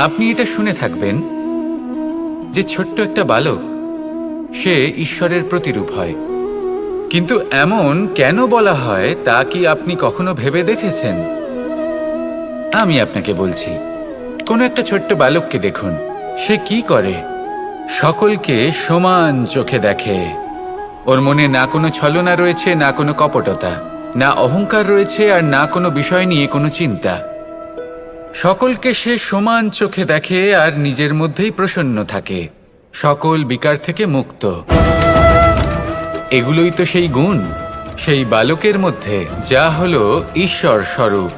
আপনি এটা শুনে থাকবেন যে ছোট্ট একটা বালক সে ঈশ্বরের প্রতিরূপ হয়, কিন্তু এমন কেন বলা হয় তা কি আপনি কখনো ভেবে দেখেছেন? আমি আপনাকে বলছি, কোনো একটা ছোট্ট বালককে দেখুন, সে কি করে? সকলকে সমান চোখে দেখে। ওর মনে না কোনো ছলনা রয়েছে, না কোনো কপটতা, না অহংকার রয়েছে, আর না কোনো বিষয় নিয়ে কোনো চিন্তা। সকলকে সে সমান চোখে দেখে আর নিজের মধ্যেই প্রসন্ন থাকে, সকল বিকার থেকে মুক্ত। এগুলোই তো সেই গুণ সেই বালকের মধ্যে, যা হলো ঈশ্বর স্বরূপ।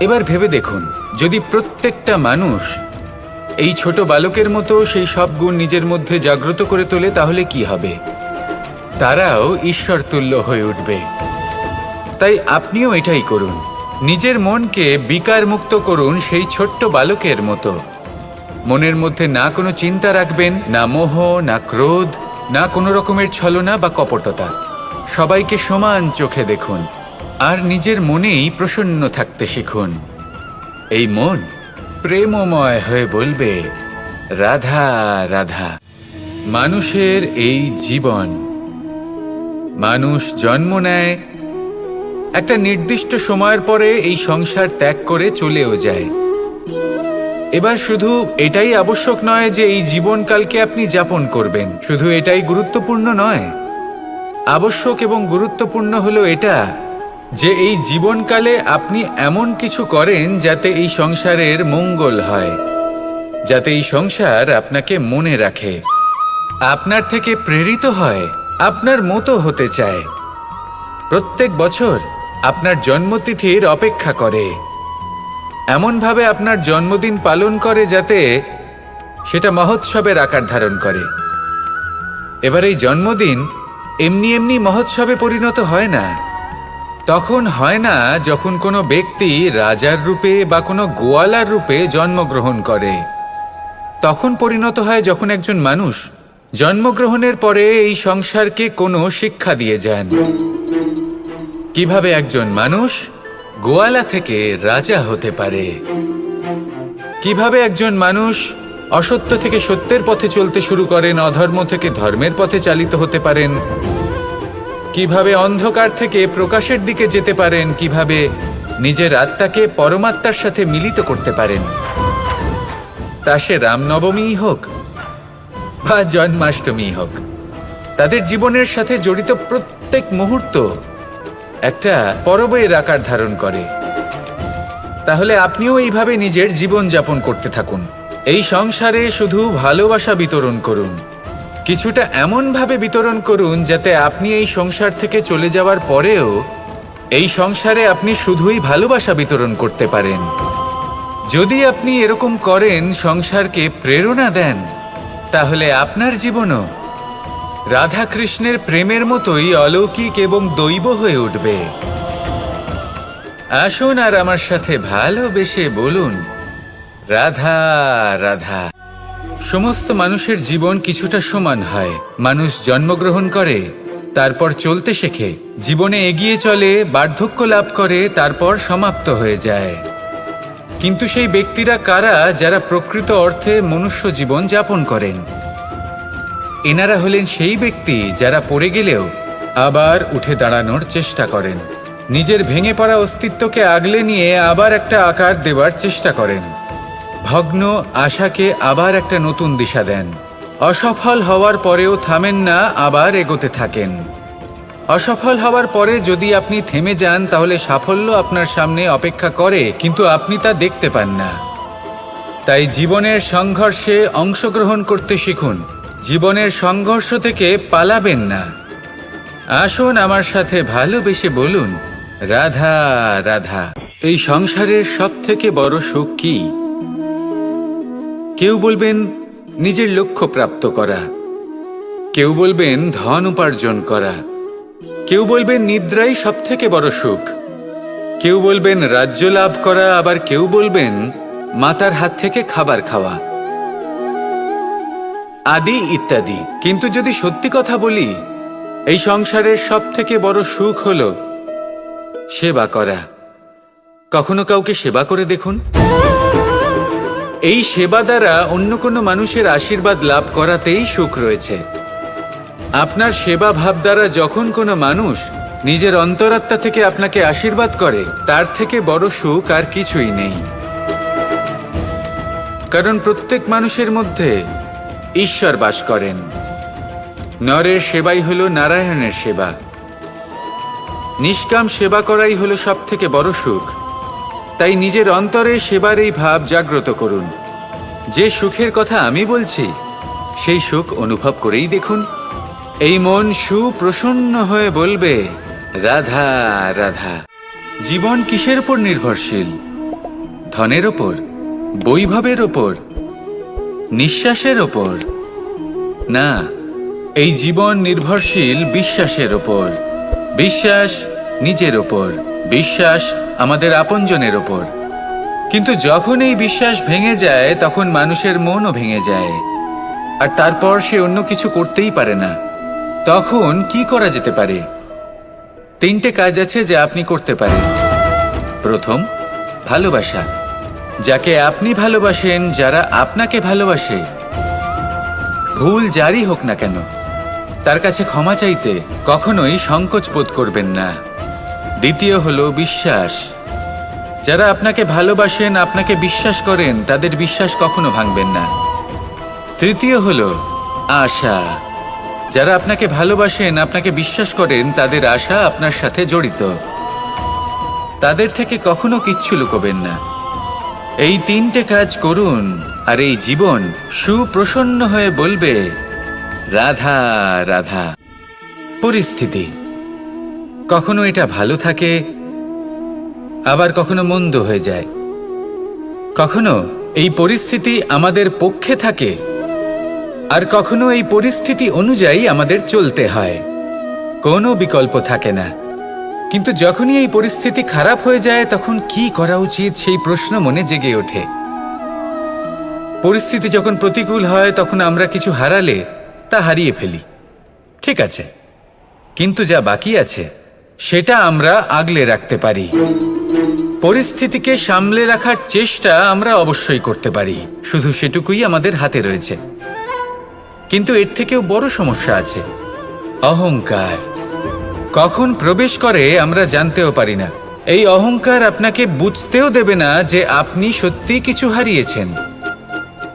এবার ভেবে দেখুন, যদি প্রত্যেকটা মানুষ এই ছোট বালকের মতো সেই সব গুণ নিজের মধ্যে জাগ্রত করে তোলে, তাহলে কি হবে? তারাও ঈশ্বর তুল্য হয়ে উঠবে। তাই আপনিও এটাই করুন, নিজের মনকে বিকার মুক্ত করুন সেই ছোট্ট বালকের মতো। মনের মধ্যে না কোনো চিন্তা রাখবেন, না মোহ, না ক্রোধ, না কোনো রকমের ছলনা বা কপটতা। সবাইকে সমান চোখে দেখুন আর নিজের মনেই প্রসন্ন থাকতে শিখুন। এই মন প্রেমময় হয়ে বলবে, রাধা রাধা। মানুষের এই জীবন, মানুষ জন্ম নেয়, একটা নির্দিষ্ট সময়ের পরে এই সংসার ত্যাগ করে চলেও যায়। এবার শুধু এটাই আবশ্যক নয় যে এই জীবনকালকে আপনি যাপন করবেন, শুধু এটাই গুরুত্বপূর্ণ নয়। আবশ্যক এবং গুরুত্বপূর্ণ হলো এটা যে এই জীবনকালে আপনি এমন কিছু করেন যাতে এই সংসারের মঙ্গল হয়, যাতে এই সংসার আপনাকে মনে রাখে, আপনার থেকে প্রেরিত হয়, আপনার মতো হতে চায়, প্রত্যেক বছর আপনার জন্মতিথির অপেক্ষা করে, এমনভাবে আপনার জন্মদিন পালন করে যাতে সেটা মহোৎসবের আকার ধারণ করে। এবার এই জন্মদিন এমনি এমনি মহোৎসবে পরিণত হয় না। তখন হয় না যখন কোনো ব্যক্তি রাজার রূপে বা কোনো গোয়ালার রূপে জন্মগ্রহণ করে। তখন পরিণত হয় যখন একজন মানুষ জন্মগ্রহণের পরে এই সংসারকে কোনো শিক্ষা দিয়ে যান, কিভাবে একজন মানুষ গোয়ালা থেকে রাজা হতে পারে, কিভাবে একজন মানুষ অসত্য থেকে সত্যের পথে চলতে শুরু করেন, অধর্ম থেকে ধর্মের পথে চালিত হতে পারেন, কিভাবে অন্ধকার থেকে প্রকাশের দিকে যেতে পারেন, কিভাবে নিজের আত্মাকে পরমাত্মার সাথে মিলিত করতে পারেন। তা সে রামনবমী হোক বা জন্মাষ্টমী হোক, তাদের জীবনের সাথে জড়িত প্রত্যেক মুহূর্ত একটা পরবের আকার ধারণ করে। তাহলে আপনিও এইভাবে নিজের জীবন যাপন করতে থাকুন। এই সংসারে শুধু ভালোবাসা বিতরণ করুন, কিছুটা এমনভাবে বিতরণ করুন যাতে আপনি এই সংসার থেকে চলে যাওয়ার পরেও এই সংসারে আপনি শুধুই ভালোবাসা বিতরণ করতে পারেন। যদি আপনি এরকম করেন, সংসারকে প্রেরণা দেন, তাহলে আপনার জীবনও রাধা কৃষ্ণের প্রেমের মতোই অলৌকিক এবং দৈব হয়ে উঠবে। আসুন আর আমার সাথে ভালোবেসে বলুন, রাধা রাধা। সমস্ত মানুষের জীবন কিছুটা সমান হয়। মানুষ জন্মগ্রহণ করে, তারপর চলতে শেখে, জীবনে এগিয়ে চলে, বার্ধক্য লাভ করে, তারপর সমাপ্ত হয়ে যায়। কিন্তু সেই ব্যক্তিরা কারা যারা প্রকৃত অর্থে মনুষ্য জীবন যাপন করেন? এনারা হলেন সেই ব্যক্তি যারা পড়ে গেলেও আবার উঠে দাঁড়ানোর চেষ্টা করেন, নিজের ভেঙে পড়া অস্তিত্বকে আগলে নিয়ে আবার একটা আকার দেওয়ার চেষ্টা করেন, ভগ্ন আশাকে আবার একটা নতুন দিশা দেন। অসফল হওয়ার পরেও থামেন না, আবার এগোতে থাকেন। অসফল হওয়ার পরে যদি আপনি থেমে যান, তাহলে সাফল্য আপনার সামনে অপেক্ষা করে, কিন্তু আপনি তা দেখতে পান না। তাই জীবনের সংঘর্ষে অংশগ্রহণ করতে শিখুন, জীবনের সংঘর্ষ থেকে পালাবেন না। আসুন আমার সাথে ভালোবেসে বলুন, রাধা রাধা। এই সংসারের সবথেকে বড় সুখ কি? কেউ বলবেন নিজের লক্ষ্য প্রাপ্ত করা, কেউ বলবেন ধন উপার্জন করা, কেউ বলবেন নিদ্রাই সবথেকে বড় সুখ, কেউ বলবেন রাজ্য লাভ করা, আবার কেউ বলবেন মাতার হাত থেকে খাবার খাওয়া, আদি ইত্যাদি। কিন্তু যদি সত্যি কথা বলি, এই সংসারের সবথেকে বড় সুখ হলো সেবা করা। কখনো কাউকে সেবা করে দেখুন। এই সেবা দ্বারা অন্য কোনো মানুষের আশীর্বাদ লাভ করাতেই সুখ রয়েছে। আপনার সেবা ভাব দ্বারা যখন কোনো মানুষ নিজের অন্তরাত্মা থেকে আপনাকে আশীর্বাদ করে, তার থেকে বড় সুখ আর কিছুই নেই। কারণ প্রত্যেক মানুষের মধ্যে ঈশ্বর বাস করেন। নরের সেবাই হলো নারায়ণের সেবা। নিষ্কাম সেবা করাই হলো সব থেকে বড় সুখ। তাই নিজের অন্তরে সেবার এই ভাব জাগ্রত করুন। যে সুখের কথা আমি বলছি, সেই সুখ অনুভব করেই দেখুন। এই মন সুপ্রসন্ন হয়ে বলবে, রাধা রাধা। জীবন কিসের উপর নির্ভরশীল? ধনের ওপর, বৈভবের ওপর, নিঃশ্বাসের ওপর? না, এই জীবন নির্ভরশীল বিশ্বাসের ওপর। বিশ্বাস নিজের ওপর, বিশ্বাস আমাদের আপনজনের ওপর। কিন্তু যখন এই বিশ্বাস ভেঙে যায়, তখন মানুষের মনও ভেঙে যায়, আর তারপর সে অন্য কিছু করতেই পারে না। তখন কি করা যেতে পারে? 3টে কাজ আছে যা আপনি করতে পারেন। প্রথম, ভালোবাসা। যাকে আপনি ভালোবাসেন, যারা আপনাকে ভালোবাসে, ভুল যারই হোক না কেন, তার কাছে ক্ষমা চাইতে কখনোই সংকোচ বোধ করবেন না। দ্বিতীয় হলো বিশ্বাস। যারা আপনাকে ভালোবাসেন, আপনাকে বিশ্বাস করেন, তাদের বিশ্বাস কখনো ভাঙবেন না। তৃতীয় হলো আশা। যারা আপনাকে ভালোবাসেন, আপনাকে বিশ্বাস করেন, তাদের আশা আপনার সাথে জড়িত। তাদের থেকে কখনো কিচ্ছু লুকোবেন না। এই 3টে কাজ করুন, আর এই জীবন সুপ্রসন্ন হয়ে বলবে, রাধা রাধা। পরিস্থিতি কখনো এটা ভালো থাকে, আবার কখনো মন্দ হয়ে যায়। কখনো এই পরিস্থিতি আমাদের পক্ষে থাকে, আর কখনো এই পরিস্থিতি অনুযায়ী আমাদের চলতে হয়। কোনো বিকল্প থাকে না। কিন্তু যখনই এই পরিস্থিতি খারাপ হয়ে যায়, তখন কি করা উচিত সেই প্রশ্ন মনে জেগে ওঠে। পরিস্থিতি যখন প্রতিকূল হয়, তখন আমরা কিছু হারালে তা হারিয়ে ফেলি, ঠিক আছে, কিন্তু যা বাকি আছে সেটা আমরা আগলে রাখতে পারি। পরিস্থিতিকে সামলে রাখার চেষ্টা আমরা অবশ্যই করতে পারি, শুধু সেটুকুই আমাদের হাতে রয়েছে। কিন্তু এর থেকেও বড় সমস্যা আছে, অহংকার। কখন প্রবেশ করে আমরা জানতেও পারি না। এই অহংকার আপনাকে বুঝতেও দেবে না যে আপনি সত্যি কিছু হারিয়েছেন।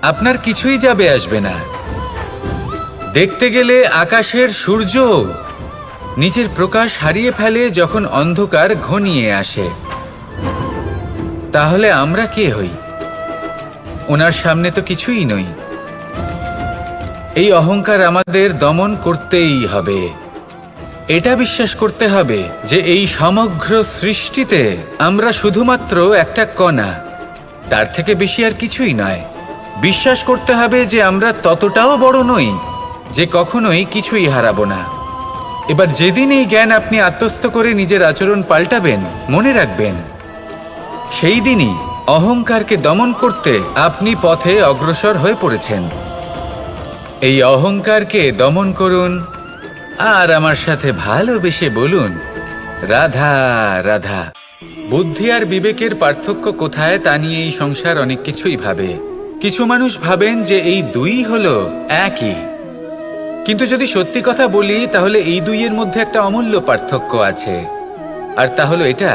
আপনার কিছুই যাবে আসবে না। দেখতে গেলে আকাশের সূর্য নিজের প্রকাশ হারিয়ে ফেলে যখন অন্ধকার ঘনিয়ে আসে। তাহলে আমরা কে হই? ওনার সামনে তো কিছুই নই। এই অহংকার আমাদের দমন করতেই হবে। এটা বিশ্বাস করতে হবে যে এই সমগ্র সৃষ্টিতে আমরা শুধুমাত্র একটা কণা, তার থেকে বেশি আর কিছুই নয়। বিশ্বাস করতে হবে যে আমরা ততটাও বড় নই যে কখনোই কিছুই হারাবো না। এবার যেদিন এই জ্ঞান আপনি আত্মস্থ করে নিজের আচরণ পাল্টাবেন, মনে রাখবেন, সেই দিনই অহংকারকে দমন করতে আপনি পথে অগ্রসর হয়ে পড়েছেন। এই অহংকারকে দমন করুন, আর আমার সাথে ভালোবেসে বলুন, রাধা রাধা। বুদ্ধি আর বিবেকের পার্থক্য কোথায় তা নিয়ে এই সংসার অনেক কিছুই ভাবে। কিছু মানুষ ভাবেন যে এই দুই হলো একই, কিন্তু যদি সত্যি কথা বলি, তাহলে এই দুইয়ের মধ্যে একটা অমূল্য পার্থক্য আছে। আর তা হলো এটা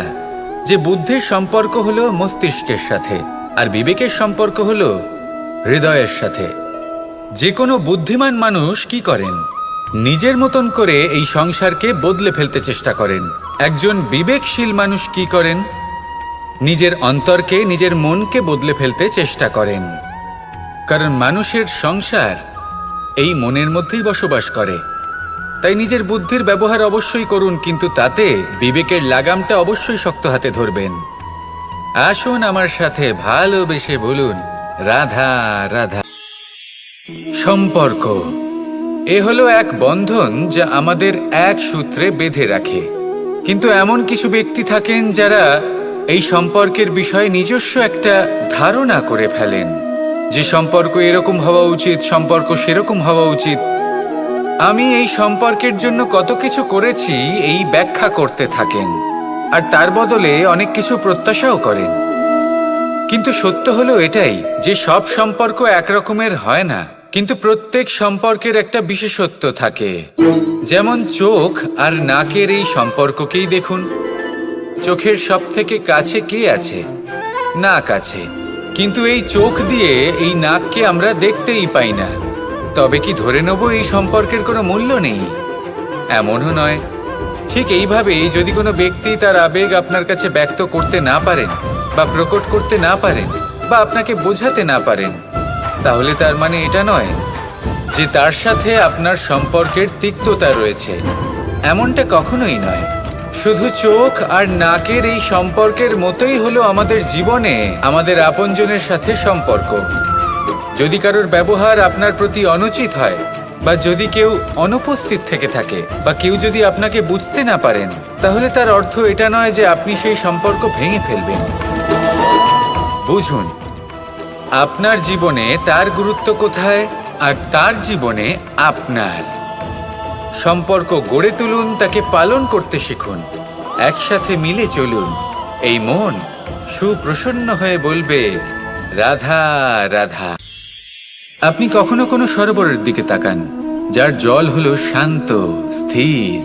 যে বুদ্ধির সম্পর্ক হলো মস্তিষ্কের সাথে, আর বিবেকের সম্পর্ক হলো হৃদয়ের সাথে। যে কোনো বুদ্ধিমান মানুষ কি করেন? নিজের মতন করে এই সংসারকে বদলে ফেলতে চেষ্টা করেন। একজন বিবেকশীল মানুষ কি করেন? নিজের অন্তরকে, নিজের মনকে বদলে ফেলতে চেষ্টা করেন। কারণ মানুষের সংসার এই মনের মধ্যেই বসবাস করে। তাই নিজের বুদ্ধির ব্যবহার অবশ্যই করুন, কিন্তু তাতে বিবেকের লাগামটা অবশ্যই শক্ত হাতে ধরবেন। আসুন আমার সাথে ভালোবেসে বলুন, রাধা রাধা। সম্পর্ক এ হলো এক বন্ধন যা আমাদের এক সূত্রে বেঁধে রাখে। কিন্তু এমন কিছু ব্যক্তি থাকেন যারা এই সম্পর্কের বিষয়ে নিজস্ব একটা ধারণা করে ফেলেন যে সম্পর্ক এরকম হওয়া উচিত, সম্পর্ক সেরকম হওয়া উচিত। আমি এই সম্পর্কের জন্য কত কিছু করেছি এই ব্যাখ্যা করতে থাকেন, আর তার বদলে অনেক কিছু প্রত্যাশাও করেন। কিন্তু সত্য হলো এটাই যে সব সম্পর্ক একরকমের হয় না, কিন্তু প্রত্যেক সম্পর্কের একটা বিশেষত্ব থাকে। যেমন চোখ আর নাকের এই সম্পর্ককেই দেখুন। চোখের সব থেকে কাছে কে আছে? নাক আছে। কিন্তু এই চোখ দিয়ে এই নাককে আমরা দেখতেই পাই না। তবে কি ধরে নেব এই সম্পর্কের কোনো মূল্য নেই? এমনও নয়। ঠিক এইভাবেই যদি কোনো ব্যক্তি তার আবেগ আপনার কাছে ব্যক্ত করতে না পারেন বা প্রকট করতে না পারেন বা আপনাকে বোঝাতে না পারেন, তাহলে তার মানে এটা নয় যে তার সাথে আপনার সম্পর্কের তিক্ততা রয়েছে। এমনটা কখনোই নয়। শুধু চোখ আর নাকের এই সম্পর্কের মতোই হলো আমাদের জীবনে আমাদের আপনজনের সাথে সম্পর্ক। যদি কারোর ব্যবহার আপনার প্রতি অনুচিত হয় বা যদি কেউ অনুপস্থিত থেকে থাকে বা কেউ যদি আপনাকে বুঝতে না পারেন, তাহলে তার অর্থ এটা নয় যে আপনি সেই সম্পর্ক ভেঙে ফেলবেন। বুঝুন, আপনার জীবনে তার গুরুত্ব কোথায় আর তার জীবনে আপনার। সম্পর্ক গড়ে তুলুন, তাকে পালন করতে শিখুন, একসাথে মিলে চলুন। এই মন সুপ্রসন্ন হয়ে বলবে, রাধা রাধা। আপনি কখনো কোনো সরোবরের দিকে তাকান যার জল হলো শান্ত, স্থির।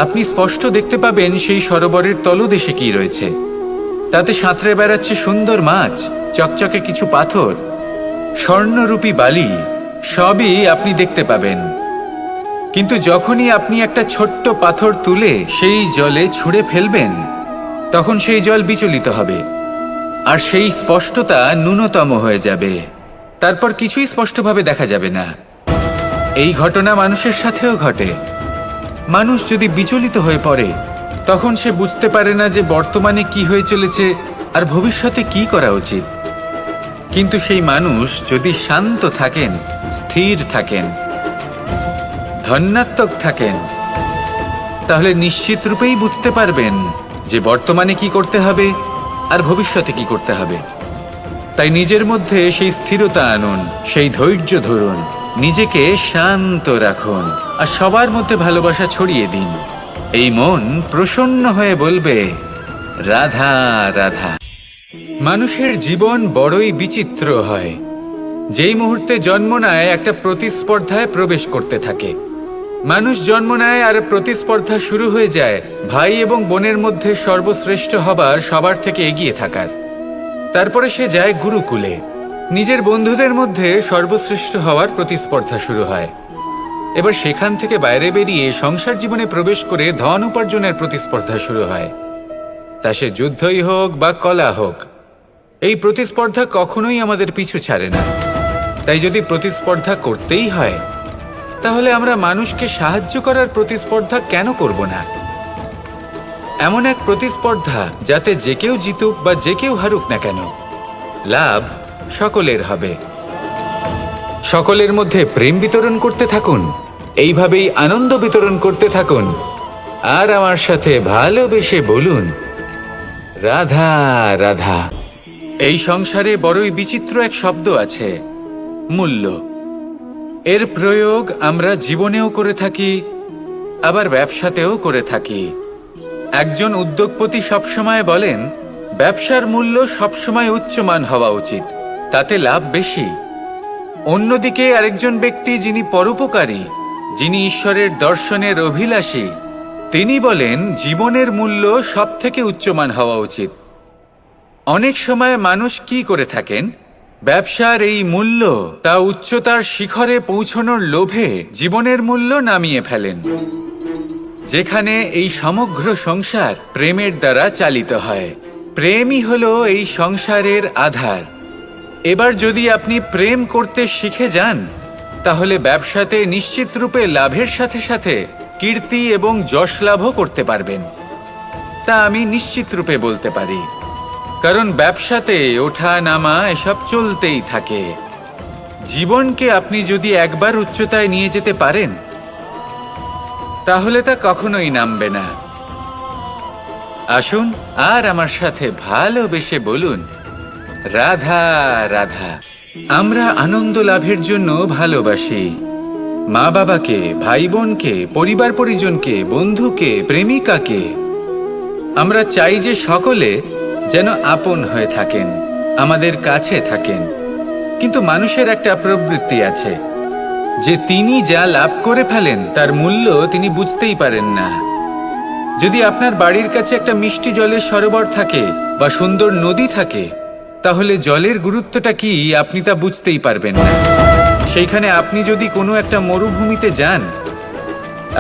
আপনি স্পষ্ট দেখতে পাবেন সেই সরোবরের তলদেশে কি রয়েছে। তাতে সাঁতরে বেড়াচ্ছে সুন্দর মাছ, চকচকে কিছু পাথর, স্বর্ণরূপী বালি, সবই আপনি দেখতে পাবেন। কিন্তু যখনই আপনি একটা ছোট্ট পাথর তুলে সেই জলে ছুঁড়ে ফেলবেন, তখন সেই জল বিচলিত হবে আর সেই স্পষ্টতা ন্যূনতম হয়ে যাবে। তারপর কিছুই স্পষ্টভাবে দেখা যাবে না। এই ঘটনা মানুষের সাথেও ঘটে। মানুষ যদি বিচলিত হয়ে পড়ে, তখন সে বুঝতে পারে না যে বর্তমানে কি হয়ে চলেছে আর ভবিষ্যতে কি করা উচিত। কিন্তু সেই মানুষ যদি শান্ত থাকেন, স্থির থাকেন, ধন্যাত্মক থাকেন, তাহলে নিশ্চিত রূপেই বুঝতে পারবেন যে বর্তমানে কি করতে হবে আর ভবিষ্যতে কি করতে হবে। তাই নিজের মধ্যে সেই স্থিরতা আনুন, সেই ধৈর্য ধরুন, নিজেকে শান্ত রাখুন আর সবার মধ্যে ভালোবাসা ছড়িয়ে দিন। এই মন প্রসন্ন হয়ে বলবে, রাধা রাধা। মানুষের জীবন বড়ই বিচিত্র হয়। যেই মুহূর্তে জন্ম নেয় একটা প্রতিস্পর্ধায় প্রবেশ করতে থাকে। মানুষ জন্ম নেয় আর প্রতিস্পর্ধা শুরু হয়ে যায় ভাই এবং বোনের মধ্যে সর্বশ্রেষ্ঠ হবার, সবার থেকে এগিয়ে থাকার। তারপরে সে যায় গুরুকুলে। নিজের বন্ধুদের মধ্যে সর্বশ্রেষ্ঠ হওয়ার প্রতিস্পর্ধা শুরু হয়। এবার সেখান থেকে বাইরে বেরিয়ে সংসার জীবনে প্রবেশ করে ধন উপার্জনের প্রতিস্পর্ধা শুরু হয়। তা সে যুদ্ধই হোক বা কলা হোক, এই প্রতিস্পর্ধা কখনোই আমাদের পিছু ছাড়ে না। তাই যদি প্রতিস্পর্ধা করতেই হয়, তাহলে আমরা মানুষকে সাহায্য করার প্রতিস্পর্ধা কেন করব না? এমন এক প্রতিস্পর্ধা যাতে যে কেউ জিতুক বা যে কেউ হারুক না কেন, লাভ সকলের হবে। সকলের মধ্যে প্রেম বিতরণ করতে থাকুন, এইভাবেই আনন্দ বিতরণ করতে থাকুন। আর আমার সাথে ভালোবেসে বলুন, রাধা রাধা। এই সংসারে বড়ই বিচিত্র এক শব্দ আছে, মূল্য। এর প্রয়োগ আমরা জীবনেও করে থাকি, আবার ব্যবসাতেও করে থাকি। একজন উদ্যোগপতি সবসময় বলেন, ব্যবসার মূল্য সবসময় উচ্চমান হওয়া উচিত, তাতে লাভ বেশি। অন্যদিকে আরেকজন ব্যক্তি যিনি পরোপকারী, যিনি ঈশ্বরের দর্শনের অভিলাষী, তিনি বলেন জীবনের মূল্য সবথেকে উচ্চমান হওয়া উচিত। অনেক সময় মানুষ কি করে থাকেন, ব্যবসার এই মূল্য তা উচ্চতার শিখরে পৌঁছানোর লোভে জীবনের মূল্য নামিয়ে ফেলেন। যেখানে এই সমগ্র সংসার প্রেমের দ্বারা চালিত হয়। প্রেমই হলো এই সংসারের আধার। এবার যদি আপনি প্রেম করতে শিখে যান, তাহলে ব্যবসাতে নিশ্চিত রূপে লাভের সাথে সাথে কীর্তি এবং যশ লাভও করতে পারবেন। তা আমি নিশ্চিত রূপে বলতে পারি, কারণ ব্যবসাতে ওঠা নামা এসব চলতেই থাকে। জীবনকে আপনি যদি একবার উচ্চতায় নিয়ে যেতে পারেন, তাহলে তা কখনোই নামবে না। আসুন আর আমার সাথে ভালোবেসে বলুন, রাধা রাধা। আমরা আনন্দ লাভের জন্য ভালোবাসি মা বাবাকে, ভাই বোনকে, পরিবার পরিজনকে, বন্ধুকে, প্রেমিকাকে। আমরা চাই যে সকলে যেন আপন হয়ে থাকেন, আমাদের কাছে থাকেন, কিন্তু মানুষের একটা প্রবৃত্তি আছে যে তিনি যা লাভ করে ফেলেন তার মূল্য তিনি বুঝতেই পারেন না। যদি আপনার বাড়ির কাছে একটা মিষ্টি জলের সরোবর থাকে বা সুন্দর নদী থাকে, তাহলে জলের গুরুত্বটা কি আপনি তা বুঝতেই পারবেন না। সেইখানে আপনি যদি কোনো একটা মরুভূমিতে যান,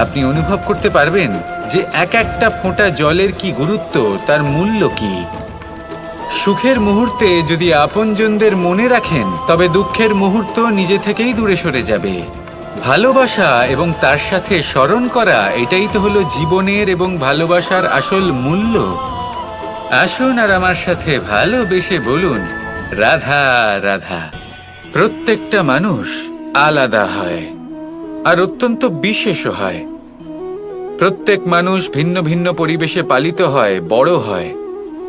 আপনি অনুভব করতে পারবেন যে এক একটা ফোঁটা জলের কি গুরুত্ব, তার মূল্য কি। সুখের মুহূর্তে যদি আপনজনদের মনে রাখেন, তবে দুঃখের মুহূর্ত নিজে থেকেই দূরে সরে যাবে। ভালোবাসা এবং তার সাথে স্মরণ করা, এটাই তো হলো জীবনের এবং ভালোবাসার আসল মূল্য। আসুন আর আমার সাথে ভালোবেসে বলুন, রাধা রাধা। প্রত্যেকটা মানুষ আলাদা হয় আর অত্যন্ত বিশেষও হয়। প্রত্যেক মানুষ ভিন্ন ভিন্ন পরিবেশে পালিত হয়, বড় হয়।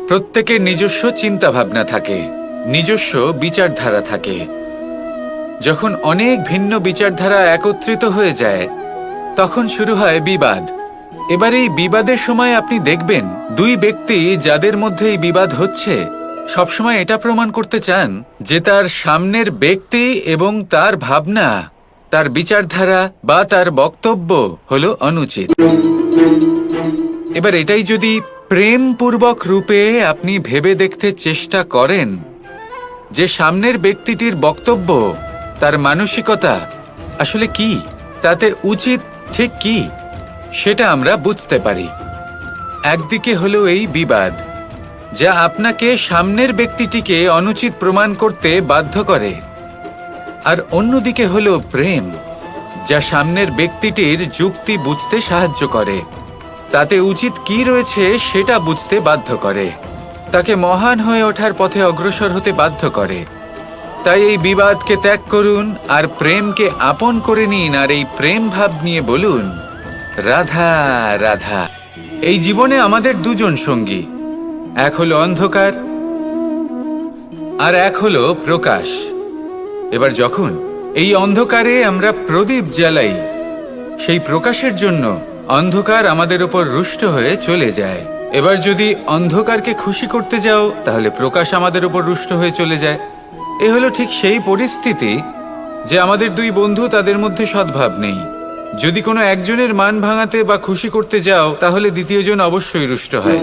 প্রত্যেকের নিজস্ব চিন্তা ভাবনা থাকে, নিজস্ব বিচারধারা থাকে। যখন অনেক ভিন্ন বিচারধারা একত্রিত হয়ে যায়, তখন শুরু হয় বিবাদ। এবার এই বিবাদের সময় আপনি দেখবেন, দুই ব্যক্তি যাদের মধ্যে এই বিবাদ হচ্ছে, সবসময় এটা প্রমাণ করতে চান যে তার সামনের ব্যক্তি এবং তার ভাবনা, তার বিচারধারা বা তার বক্তব্য হলো অনুচিত। এবার এটাই যদি প্রেমপূর্বক রূপে আপনি ভেবে দেখতে চেষ্টা করেন যে সামনের ব্যক্তিটির বক্তব্য, তার মানসিকতা আসলে কি, তাতে উচিত ঠিক কি, সেটা আমরা বুঝতে পারি। একদিকে হলো এই বিবাদ, যা আপনাকে সামনের ব্যক্তিটিকে অনুচিত প্রমাণ করতে বাধ্য করে, আর অন্যদিকে হলো প্রেম, যা সামনের ব্যক্তিটির যুক্তি বুঝতে সাহায্য করে, তাতে উচিত কি রয়েছে সেটা বুঝতে বাধ্য করে, তাকে মহান হয়ে ওঠার পথে অগ্রসর হতে বাধ্য করে। তাই এই বিবাদকে ত্যাগ করুন আর প্রেমকে আপন করে নিন, আর এই প্রেম ভাব নিয়ে বলুন, রাধা রাধা। এই জীবনে আমাদের দুজন সঙ্গী, এক হলো অন্ধকার আর এক হলো প্রকাশ। এবার যখন এই অন্ধকারে আমরা প্রদীপ জ্বালাই, সেই প্রকাশের জন্য অন্ধকার আমাদের উপর রুষ্ট হয়ে চলে যায়। এবার যদি অন্ধকারকে খুশি করতে যাও, তাহলে প্রকাশ আমাদের উপর রুষ্ট হয়ে চলে যায়। এ হলো ঠিক সেই পরিস্থিতি যে আমাদের দুই বন্ধু, তাদের মধ্যে সদ্ভাব নেই। যদি কোনো একজনের মান ভাঙাতে বা খুশি করতে যাও, তাহলে দ্বিতীয়জন অবশ্যই রুষ্ট হয়।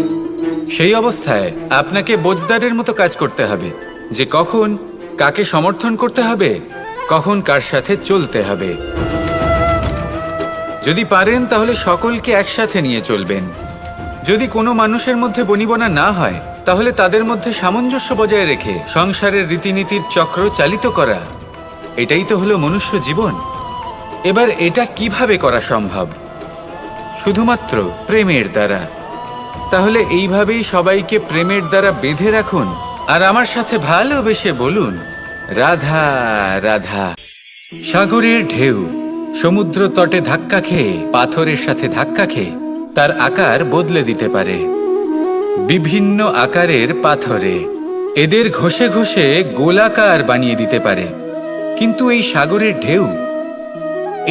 সেই অবস্থায় আপনাকে বোঝদারের মতো কাজ করতে হবে যে কখন কাকে সমর্থন করতে হবে, কখন কার সাথে চলতে হবে। যদি পারেন তাহলে সকলকে একসাথে নিয়ে চলবেন। যদি কোনো মানুষের মধ্যে বনিবনা না হয়, তাহলে তাদের মধ্যে সামঞ্জস্য বজায় রেখে সংসারের রীতিনীতির চক্র চালিত করা, এটাই তো হলো মনুষ্য জীবন। এবার এটা কিভাবে করা সম্ভব? শুধুমাত্র প্রেমের দ্বারা। তাহলে এইভাবেই সবাইকে প্রেমের দ্বারা বেঁধে রাখুন আর আমার সাথে ভালোবেসে বলুন, রাধা রাধা। সাগরের ঢেউ সমুদ্র তটে ধাক্কা খেয়ে, পাথরের সাথে ধাক্কা খেয়ে তার আকার বদলে দিতে পারে। বিভিন্ন আকারের পাথরে এদের ঘষে ঘষে গোলাকার বানিয়ে দিতে পারে, কিন্তু এই সাগরের ঢেউ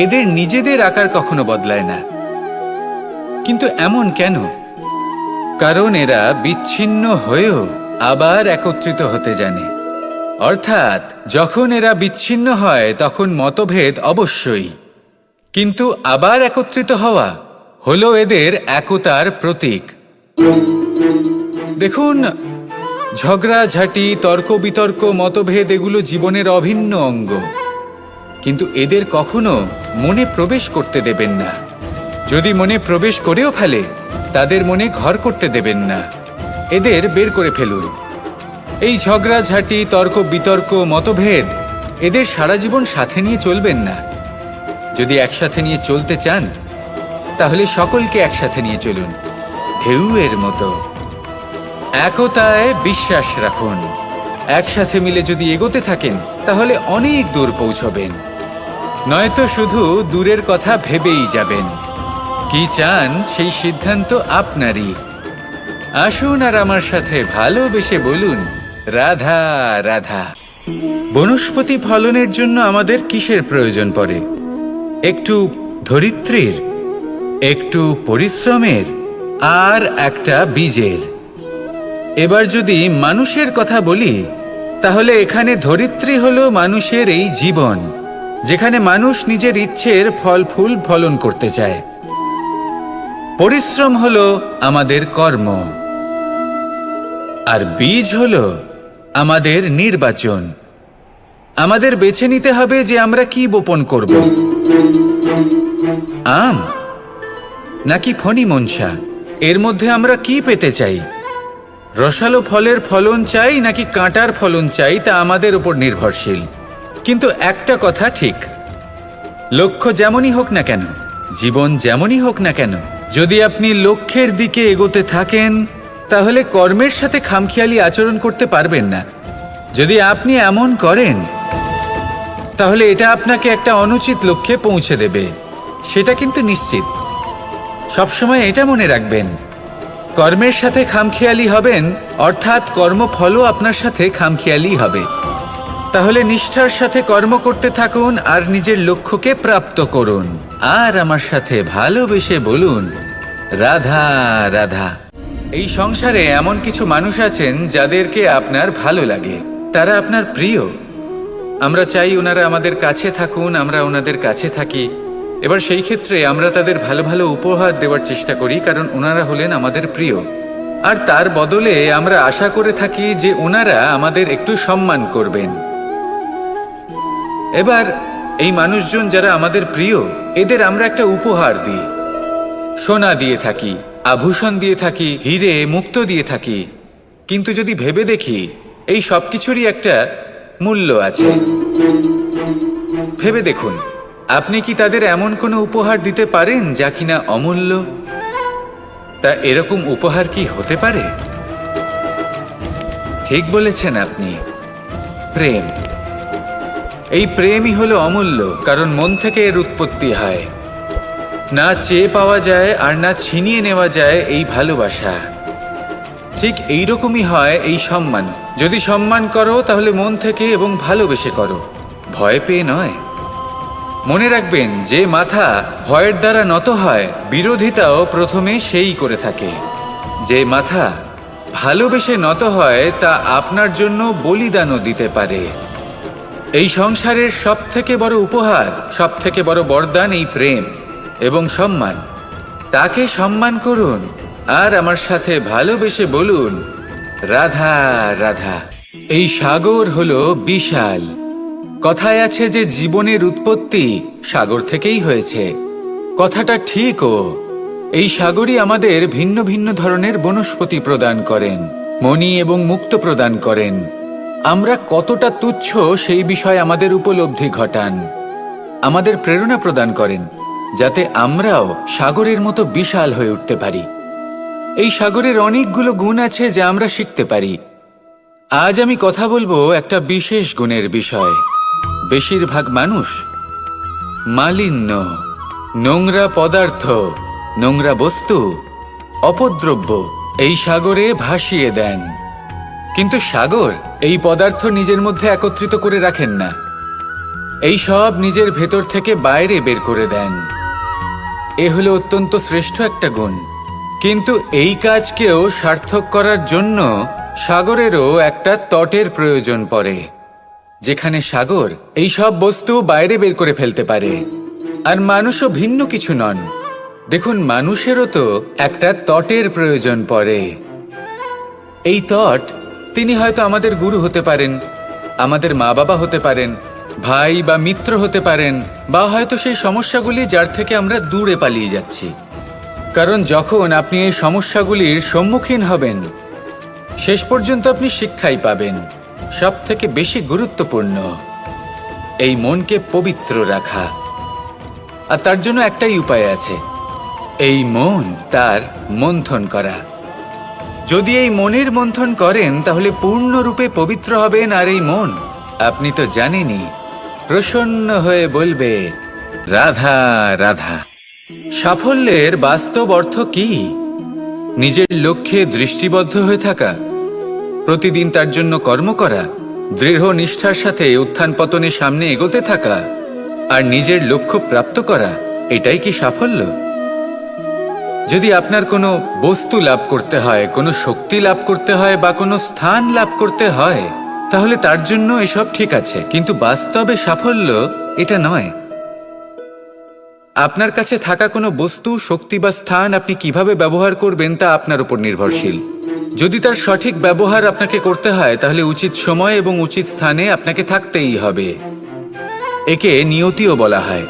এদের নিজেদের আকার কখনো বদলায় না। কিন্তু এমন কেন? কারণ এরা বিচ্ছিন্ন হয়েও আবার একত্রিত হতে জানে। অর্থাৎ যখন এরা বিচ্ছিন্ন হয় তখন মতভেদ অবশ্যই, কিন্তু আবার একত্রিত হওয়া হলো এদের একতার প্রতীক। দেখুন, ঝগড়াঝাঁটি, তর্ক বিতর্ক, মতভেদ, এগুলো জীবনের অভিন্ন অঙ্গ, কিন্তু এদের কখনো মনে প্রবেশ করতে দেবেন না। যদি মনে প্রবেশ করেও ফেলে, তাদের মনে ঘর করতে দেবেন না, এদের বের করে ফেলুন। এই ঝগড়াঝাঁটি, তর্ক বিতর্ক, মতভেদ, এদের সারা জীবন সাথে নিয়ে চলবেন না। যদি একসাথে নিয়ে চলতে চান, তাহলে সকলকে একসাথে নিয়ে চলুন, ঢেউয়ের মতো। একতায় বিশ্বাস রাখুন। একসাথে মিলে যদি এগোতে থাকেন, তাহলে অনেক দূর পৌঁছবেন, নয়তো শুধু দূরের কথা ভেবেই যাবেন। কি চান সেই সিদ্ধান্ত আপনারই। আসুন আর আমার সাথে ভালোবেসে বলুন, রাধা রাধা। বনস্পতি ফলনের জন্য আমাদের কিসের প্রয়োজন পড়ে? একটু ধরিত্রীর, একটু পরিশ্রমের, আর একটা বীজের। এবার যদি মানুষের কথা বলি, তাহলে এখানে ধরিত্রী হলো মানুষের এই জীবন, যেখানে মানুষ নিজের ইচ্ছের ফল ফুল ফলন করতে চায়। পরিশ্রম হলো আমাদের কর্ম, আর বীজ হলো আমাদের নির্বাচন। আমাদের বেছে নিতে হবে যে আমরা কি বপন করব, আম নাকি ফণি মনসা। এর মধ্যে আমরা কি পেতে চাই? রসালো ফলের ফলন চাই নাকি কাঁটার ফলন চাই, তা আমাদের উপর নির্ভরশীল। কিন্তু একটা কথা ঠিক, লক্ষ্য যেমনই হোক না কেন, জীবন যেমনই হোক না কেন, যদি আপনি লক্ষ্যের দিকে এগোতে থাকেন তাহলে কর্মের সাথে খামখেয়ালি আচরণ করতে পারবেন না। যদি আপনি এমন করেন তাহলে এটা আপনাকে একটা অনুচিত লক্ষ্যে পৌঁছে দেবে, সেটা কিন্তু নিশ্চিত। সবসময় এটা মনে রাখবেন, কর্মের সাথে খামখেয়ালি হবেন অর্থাৎ কর্মফলও আপনার সাথে খামখেয়ালি হবে। তাহলে নিষ্ঠার সাথে কর্ম করতে থাকুন আর নিজের লক্ষ্যকে প্রাপ্ত করুন। আর আমার সাথে ভালোবেসে বলুন, রাধা রাধা। এই সংসারে এমন কিছু মানুষ আছেন যাদেরকে আপনার ভালো লাগে, তারা আপনার প্রিয়। আমরা চাই ওনারা আমাদের কাছে থাকুন, আমরা ওনাদের কাছে থাকি। এবার সেই ক্ষেত্রে আমরা তাদের ভালো ভালো উপহার দেওয়ার চেষ্টা করি, কারণ ওনারা হলেন আমাদের প্রিয়। আর তার বদলে আমরা আশা করে থাকি যে ওনারা আমাদের একটু সম্মান করবেন। এবার এই মানুষজন যারা আমাদের প্রিয়, এদের আমরা একটা উপহার দিই, সোনা দিয়ে থাকি, আভূষণ দিয়ে থাকি, হিরে মুক্ত দিয়ে থাকি। কিন্তু যদি ভেবে দেখি, এই সব কিছুরই একটা মূল্য আছে। ভেবে দেখুন, আপনি কি তাদের এমন কোনো উপহার দিতে পারেন যা কিনা অমূল্য? তা এরকম উপহার কি হতে পারে? ঠিক বলেছেন আপনি, প্রেম। এই প্রেমই হলো অমূল্য, কারণ মন থেকে এর উৎপত্তি হয়। না চেয়ে পাওয়া যায় আর না ছিনিয়ে নেওয়া যায় এই ভালোবাসা। ঠিক এইরকমই হয় এই সম্মান। যদি সম্মান করো তাহলে মন থেকে এবং ভালোবেসে করো, ভয় পেয়ে নয়। মনে রাখবেন, যে মাথা ভয়ের দ্বারা নত হয়, বিরোধিতাও প্রথমে সেই করে থাকে। যে মাথা ভালোবেসে নত হয়, তা আপনার জন্য বলিদানও দিতে পারে। এই সংসারের সব থেকে বড় উপহার, সব থেকে বড় বরদান এই প্রেম এবং সম্মান। তাকে সম্মান করুন আর আমার সাথে ভালোবেসে বলুন, রাধা রাধা। এই সাগর হলো বিশাল। কথায় আছে যে জীবনের উৎপত্তি সাগর থেকেই হয়েছে। কথাটা ঠিকও। এই সাগরই আমাদের ভিন্ন ভিন্ন ধরনের বনস্পতি প্রদান করেন, মণি এবং মুক্ত প্রদান করেন। আমরা কতটা তুচ্ছ সেই বিষয়ে আমাদের উপলব্ধি ঘটান, আমাদের প্রেরণা প্রদান করেন, যাতে আমরাও সাগরের মতো বিশাল হয়ে উঠতে পারি। এই সাগরের অনেকগুলো গুণ আছে যা আমরা শিখতে পারি। আজ আমি কথা বলবো একটা বিশেষ গুণের বিষয়। বেশিরভাগ মানুষ মালিন্য, নোংরা পদার্থ, নোংরা বস্তু, অপদ্রব্য এই সাগরে ভাসিয়ে দেন। কিন্তু সাগর এই পদার্থ নিজের মধ্যে একত্রিত করে রাখেন না, এই সব নিজের ভেতর থেকে বাইরে বের করে দেন। এ হলো অত্যন্ত শ্রেষ্ঠ একটা গুণ। কিন্তু এই কাজকেও সার্থক করার জন্য সাগরেরও একটা তটের প্রয়োজন পড়ে, যেখানে সাগর এই সব বস্তু বাইরে বের করে ফেলতে পারে। আর মানুষও ভিন্ন কিছু নন। দেখুন, মানুষেরও তো একটা তটের প্রয়োজন পড়ে। এই তট, তিনি হয়তো আমাদের গুরু হতে পারেন, আমাদের মা বাবা হতে পারেন, ভাই বা মিত্র হতে পারেন, বা হয়তো সেই সমস্যাগুলি যার থেকে আমরা দূরে পালিয়ে যাচ্ছি। কারণ যখন আপনি এই সমস্যাগুলির সম্মুখীন হবেন, শেষ পর্যন্ত আপনি শিক্ষাই পাবেন। সব থেকে বেশি গুরুত্বপূর্ণ এই মনকে পবিত্র রাখা। আর তার জন্য একটাই উপায় আছে, এই মন তার মন্থন করা। যদি এই মনের মন্থন করেন তাহলে পূর্ণরূপে পবিত্র হবেন। আর এই মন, আপনি তো জানেনই, প্রসন্ন হয়ে বলবে, রাধা রাধা। সাফল্যের বাস্তব অর্থ কি? নিজের লক্ষ্যে দৃষ্টিবদ্ধ হয়ে থাকা, প্রতিদিন তার জন্য কর্ম করা, দৃঢ় নিষ্ঠার সাথে উত্থান পতনের সামনে এগোতে থাকা, আর নিজের লক্ষ্য প্রাপ্ত করা, এটাই কি সাফল্য? যদি আপনার কোনো বস্তু লাভ করতে হয়, কোনো শক্তি লাভ করতে হয়, বা কোনো স্থান লাভ করতে হয়, তাহলে তার জন্য এসব ঠিক আছে, কিন্তু বাস্তবে সাফল্য এটা নয়। আপনার কাছে থাকা কোনো বস্তু, শক্তি বা স্থান আপনি কিভাবে ব্যবহার করবেন তা আপনার উপর নির্ভরশীল। যদি তার সঠিক ব্যবহার আপনাকে করতে হয়, তাহলে উচিত সময় এবং উচিত স্থানে আপনাকে থাকতেই হবে। একে নিয়তিও বলা হয়।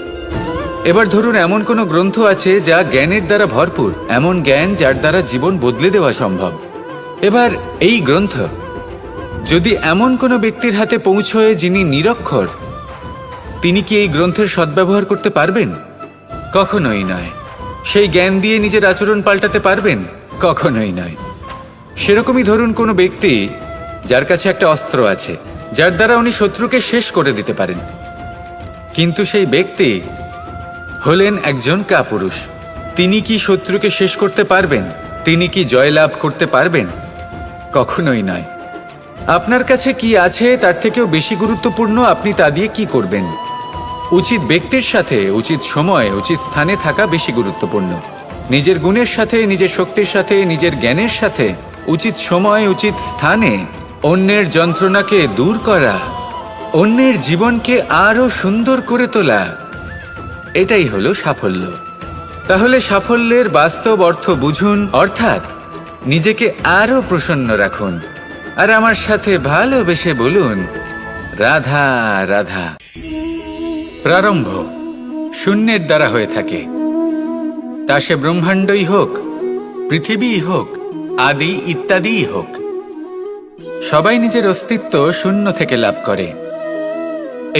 এবার ধরুন, এমন কোনো গ্রন্থ আছে যা জ্ঞানের দ্বারা ভরপুর, এমন জ্ঞান যার দ্বারা জীবন বদলে দেওয়া সম্ভব। এবার এই গ্রন্থ যদি এমন কোনো ব্যক্তির হাতে পৌঁছয় যিনি নিরক্ষর, তিনি কি এই গ্রন্থের সদ্ব্যবহার করতে পারবেন? কখনোই নয়। সেই জ্ঞান দিয়ে নিজের আচরণ পাল্টাতে পারবেন? কখনোই নয়। সেরকমই ধরুন কোনো ব্যক্তি যার কাছে একটা অস্ত্র আছে, যার দ্বারা উনি শত্রুকে শেষ করে দিতে পারেন, কিন্তু সেই ব্যক্তি হলেন একজন কাপুরুষ। তিনি কি শত্রুকে শেষ করতে পারবেন? তিনি কি জয়লাভ করতে পারবেন? কখনোই নয়। আপনার কাছে কি আছে তার থেকেও বেশি গুরুত্বপূর্ণ আপনি তা দিয়ে কি করবেন। উচিত ব্যক্তির সাথে উচিত সময় উচিত স্থানে থাকা বেশি গুরুত্বপূর্ণ। নিজের গুণের সাথে, নিজের শক্তির সাথে, নিজের জ্ঞানের সাথে উচিত সময় উচিত স্থানে অন্যের যন্ত্রণাকে দূর করা, অন্যের জীবনকে আরো সুন্দর করে তোলা, এটাই হলো সাফল্য। তাহলে সাফল্যের বাস্তব অর্থ বুঝুন, অর্থাৎ নিজেকে আরো প্রসন্ন রাখুন। আর আমার সাথে ভালোবেসে বলুন, রাধা রাধা। প্রারম্ভ শূন্যের দ্বারা হয়ে থাকে, তা সে ব্রহ্মাণ্ডই হোক, পৃথিবীই হোক, আদি ইত্যাদিই হোক। সবাই নিজের অস্তিত্ব শূন্য থেকে লাভ করে।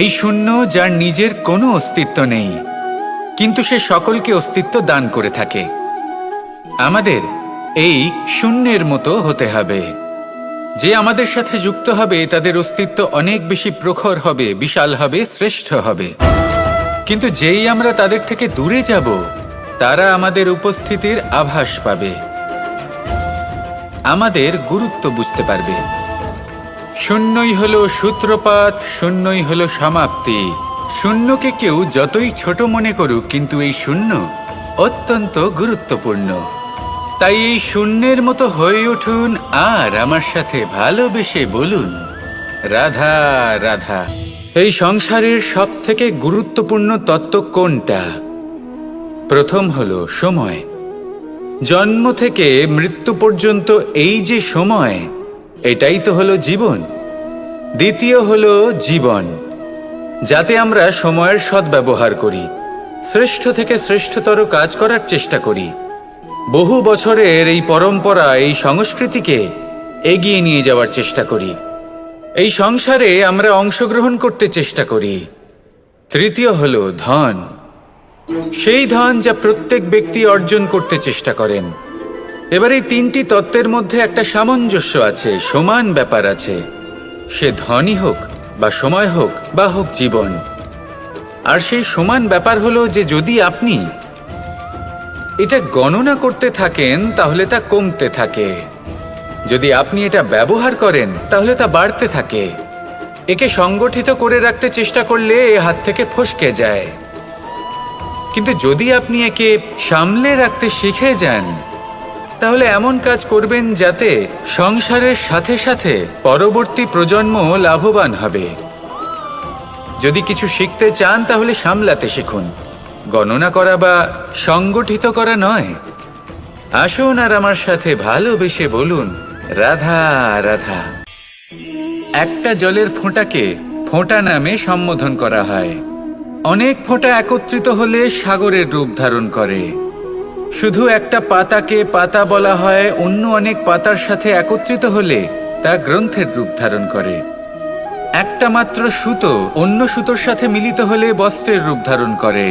এই শূন্য যার নিজের কোনো অস্তিত্ব নেই, কিন্তু সে সকলকে অস্তিত্ব দান করে থাকে। আমাদের এই শূন্যের মতো হতে হবে। যে আমাদের সাথে যুক্ত হবে তাদের অস্তিত্ব অনেক বেশি প্রখর হবে, বিশাল হবে, শ্রেষ্ঠ হবে। কিন্তু যেই আমরা তাদের থেকে দূরে যাব, তারা আমাদের উপস্থিতির আভাস পাবে, আমাদের গুরুত্ব বুঝতে পারবে। শূন্যই হলো সূত্রপাত, শূন্যই হলো সমাপ্তি। শূন্যকে কেউ যতই ছোট মনে করুক, কিন্তু এই শূন্য অত্যন্ত গুরুত্বপূর্ণ। তাই এই শূন্যের মতো হয়ে উঠুন আর আমার সাথে ভালোবেসে বলুন, রাধা রাধা। এই সংসারের সব থেকে গুরুত্বপূর্ণ তত্ত্ব কোনটা? প্রথম হলো সময়। জন্ম থেকে মৃত্যু পর্যন্ত এই যে সময়, এটাই তো হলো জীবন। দ্বিতীয় হলো জীবন, যাতে আমরা সময়ের সদ্ব্যবহার করি, শ্রেষ্ঠ থেকে শ্রেষ্ঠতর কাজ করার চেষ্টা করি। বহু বছরের এই পরম্পরা, এই সংস্কৃতিকে এগিয়ে নিয়ে যাওয়ার চেষ্টা করি। এই সংসারে আমরা অংশগ্রহণ করতে চেষ্টা করি। তৃতীয় হলো ধন, সেই ধন যা প্রত্যেক ব্যক্তি অর্জন করতে চেষ্টা করেন। এবার এই তিনটি তত্ত্বের মধ্যে একটা সামঞ্জস্য আছে, সমান ব্যাপার আছে। সে ধনই হোক বা সময় হোক বা হোক জীবন। আর সেই সমান ব্যাপার হলো যে যদি আপনি এটা গণনা করতে থাকেন তাহলে তা কমতে থাকে, যদি আপনি এটা ব্যবহার করেন তাহলে তা বাড়তে থাকে। একে সংগঠিত করে রাখতে চেষ্টা করলে এ হাত থেকে ফসকে যায়, কিন্তু যদি আপনি একে সামলে রাখতে শিখে যান, তাহলে এমন কাজ করবেন যাতে সংসারের সাথে সাথে পরবর্তী প্রজন্ম লাভবান হবে। যদি কিছু শিখতে চান তাহলে সামলাতে শিখুন, গণনা করা বা সংগঠিত করা নয়। আসুন আর আমার সাথে ভালোবেসে বলুন, রাধা রাধা। একটা জলের ফোঁটাকে ফোঁটা নামে সম্বোধন করা হয়। অনেক ফোঁটা একত্রিত হলে সাগরের রূপ ধারণ করে। শুধু একটা পাতাকে পাতা বলা হয়, অন্য অনেক পাতার সাথে একত্রিত হলে তা গ্রন্থের রূপ ধারণ করে। একটা মাত্র সুতো অন্য সুতোর সাথে মিলিত হলে বস্ত্রের রূপ ধারণ করে।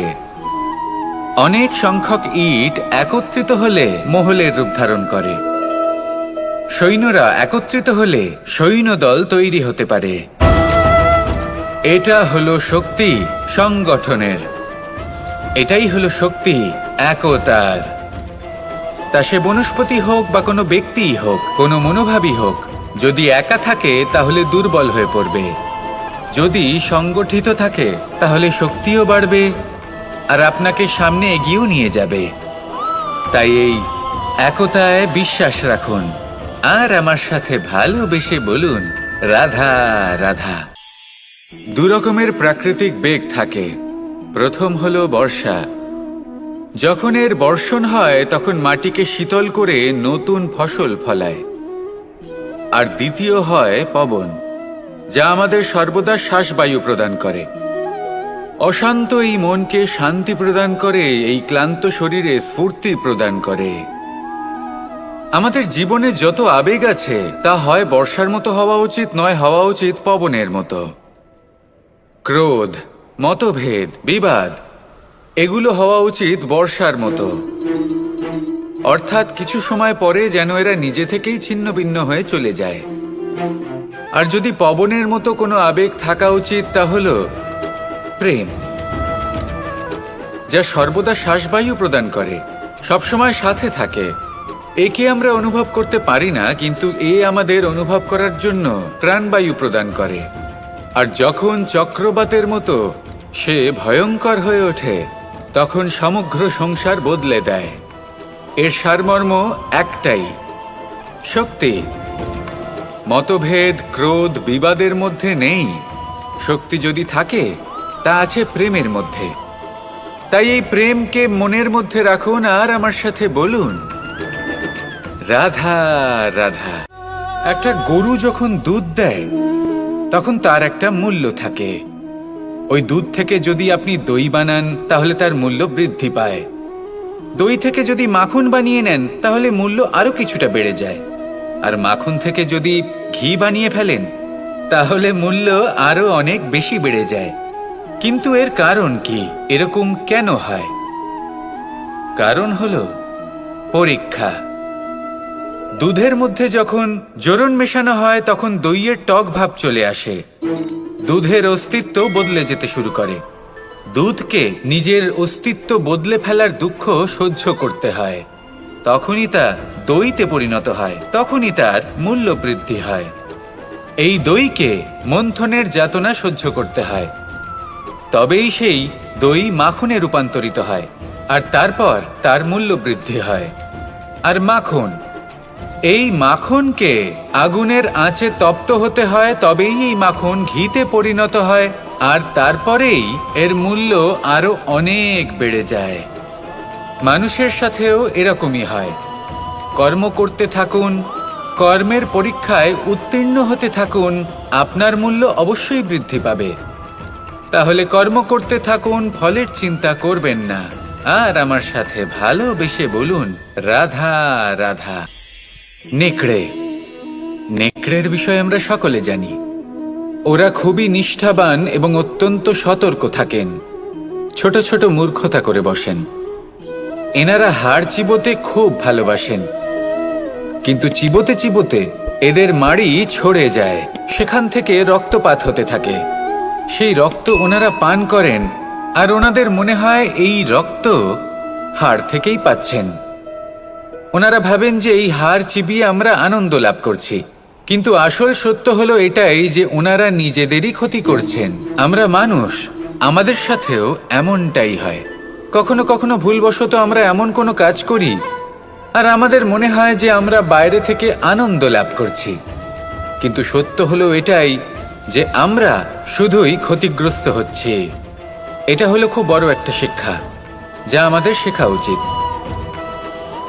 অনেক সংখ্যক ইট একত্রিত হলে মহলের রূপ ধারণ করে। সৈন্যরা একত্রিত হলে সৈন্যদল তৈরি হতে পারে। এটা হলো শক্তি সংগঠনের, এটাই হলো শক্তি একতার। তা সে বনস্পতি হোক বা কোনো ব্যক্তিই হোক, কোনো মনোভাবই হোক, যদি একা থাকে তাহলে দুর্বল হয়ে পড়বে। যদি সংগঠিত থাকে তাহলে শক্তিও বাড়বে আর আপনাকে সামনে এগিয়েও নিয়ে যাবে। তাই এই একতায় বিশ্বাস রাখুন আর আমার সাথে ভালোবেসে বলুন, রাধা রাধা। দু রকমের প্রাকৃতিক বেগ থাকে। প্রথম হলো বর্ষা। যখন এর বর্ষণ হয় তখন মাটিকে শীতল করে নতুন ফসল ফলায়। আর দ্বিতীয় হয় পবন, যা আমাদের সর্বদা শ্বাসবায়ু প্রদান করে। অশান্ত এই মনকে শান্তি প্রদান করে, এই ক্লান্ত শরীরে স্ফূর্তি প্রদান করে। আমাদের জীবনে যত আবেগ আছে তা হয় বর্ষার মতো হওয়া উচিত, নয় হওয়া উচিত পবনের মতো। ক্রোধ, মতভেদ, বিবাদ এগুলো হওয়া উচিত বর্ষার মতো। অর্থাৎ কিছু সময় পরে যেন এরা নিজে থেকেই ছিন্ন ভিন্ন হয়ে চলে যায়। আর যদি পবনের মতো কোনো আবেগ থাকা উচিত তা হলো প্রেম, যা সর্বদা শ্বাসবায়ু প্রদান করে, সবসময় সাথে থাকে। একে আমরা অনুভব করতে পারি না, কিন্তু এ আমাদের অনুভব করার জন্য প্রাণবায়ু প্রদান করে। আর যখন চক্রবাতের মতো সে ভয়ঙ্কর হয়ে ওঠে তখন সমগ্র সংসার বদলে দেয়। এর সারমর্ম একটাই, শক্তি। মতভেদ, ক্রোধ, বিবাদের মধ্যে নেই। শক্তি যদি থাকে তা আছে প্রেমের মধ্যে। তাই এই প্রেমকে মনের মধ্যে রাখুন আর আমার সাথে বলুন, রাধা রাধা। একটা গরু যখন দুধ দেয় তখন তার একটা মূল্য থাকে। ওই দুধ থেকে যদি আপনি দই বানান তাহলে তার মূল্য বৃদ্ধি পায়। দই থেকে যদি মাখন বানিয়ে নেন তাহলে মূল্য আরো কিছুটা বেড়ে যায়। আর মাখন থেকে যদি ঘি বানিয়ে ফেলেন তাহলে মূল্য আরো অনেক বেশি বেড়ে যায়। কিন্তু এর কারণ কি? এরকম কেন হয়? কারণ হলো পরীক্ষা। দুধের মধ্যে যখন জোরন মেশানো হয় তখন দইয়ের টক ভাব চলে আসে। দুধের অস্তিত্ব বদলে যেতে শুরু করে। দুধকে নিজের অস্তিত্ব বদলে ফেলার দুঃখ সহ্য করতে হয়। তখনই তা দইতে পরিণত হয়, তখনই তার মূল্য বৃদ্ধি হয়। এই দইকে মন্থনের যাতনা সহ্য করতে হয়, তবেই সেই দই মাখনে রূপান্তরিত হয়, আর তারপর তার মূল্য বৃদ্ধি হয়। আর মাখন, এই মাখনকে আগুনের আঁচে তপ্ত হতে হয়, তবেই এই মাখন ঘিতে পরিণত হয়, আর তারপরেই এর মূল্য আরো অনেক বেড়ে যায়। মানুষের সাথেও এরকমই হয়। কর্ম করতে থাকুন, কর্মের পরীক্ষায় উত্তীর্ণ হতে থাকুন, আপনার মূল্য অবশ্যই বৃদ্ধি পাবে। তাহলে কর্ম করতে থাকুন, ফলের চিন্তা করবেন না। আর আমার সাথে ভালোবেসে বলুন, রাধা রাধা। নেকড়ে, নেকড়ের বিষয়ে আমরা সকলে জানি। ওরা খুবই নিষ্ঠাবান এবং অত্যন্ত সতর্ক থাকেন। ছোট ছোট মূর্খতা করে বসেন। এনারা হাড় চিবোতে খুব ভালোবাসেন, কিন্তু চিবোতে চিবোতে এদের মাড়ি ছড়ে যায়, সেখান থেকে রক্তপাত হতে থাকে। সেই রক্ত ওনারা পান করেন, আর ওনাদের মনে হয় এই রক্ত হাড় থেকেই পাচ্ছেন। ওনারা ভাবেন যে এই হাড় চিবিয়ে আমরা আনন্দ লাভ করছি, কিন্তু আসল সত্য হলো এটাই যে ওনারা নিজেদেরই ক্ষতি করছেন। আমরা মানুষ, আমাদের সাথেও এমনটাই হয়। কখনো কখনো ভুলবশত আমরা এমন কোনো কাজ করি আর আমাদের মনে হয় যে আমরা বাইরে থেকে আনন্দ লাভ করছি, কিন্তু সত্য হলো এটাই যে আমরা শুধুই ক্ষতিগ্রস্ত হচ্ছি। এটা হলো খুব বড় একটা শিক্ষা যা আমাদের শেখা উচিত।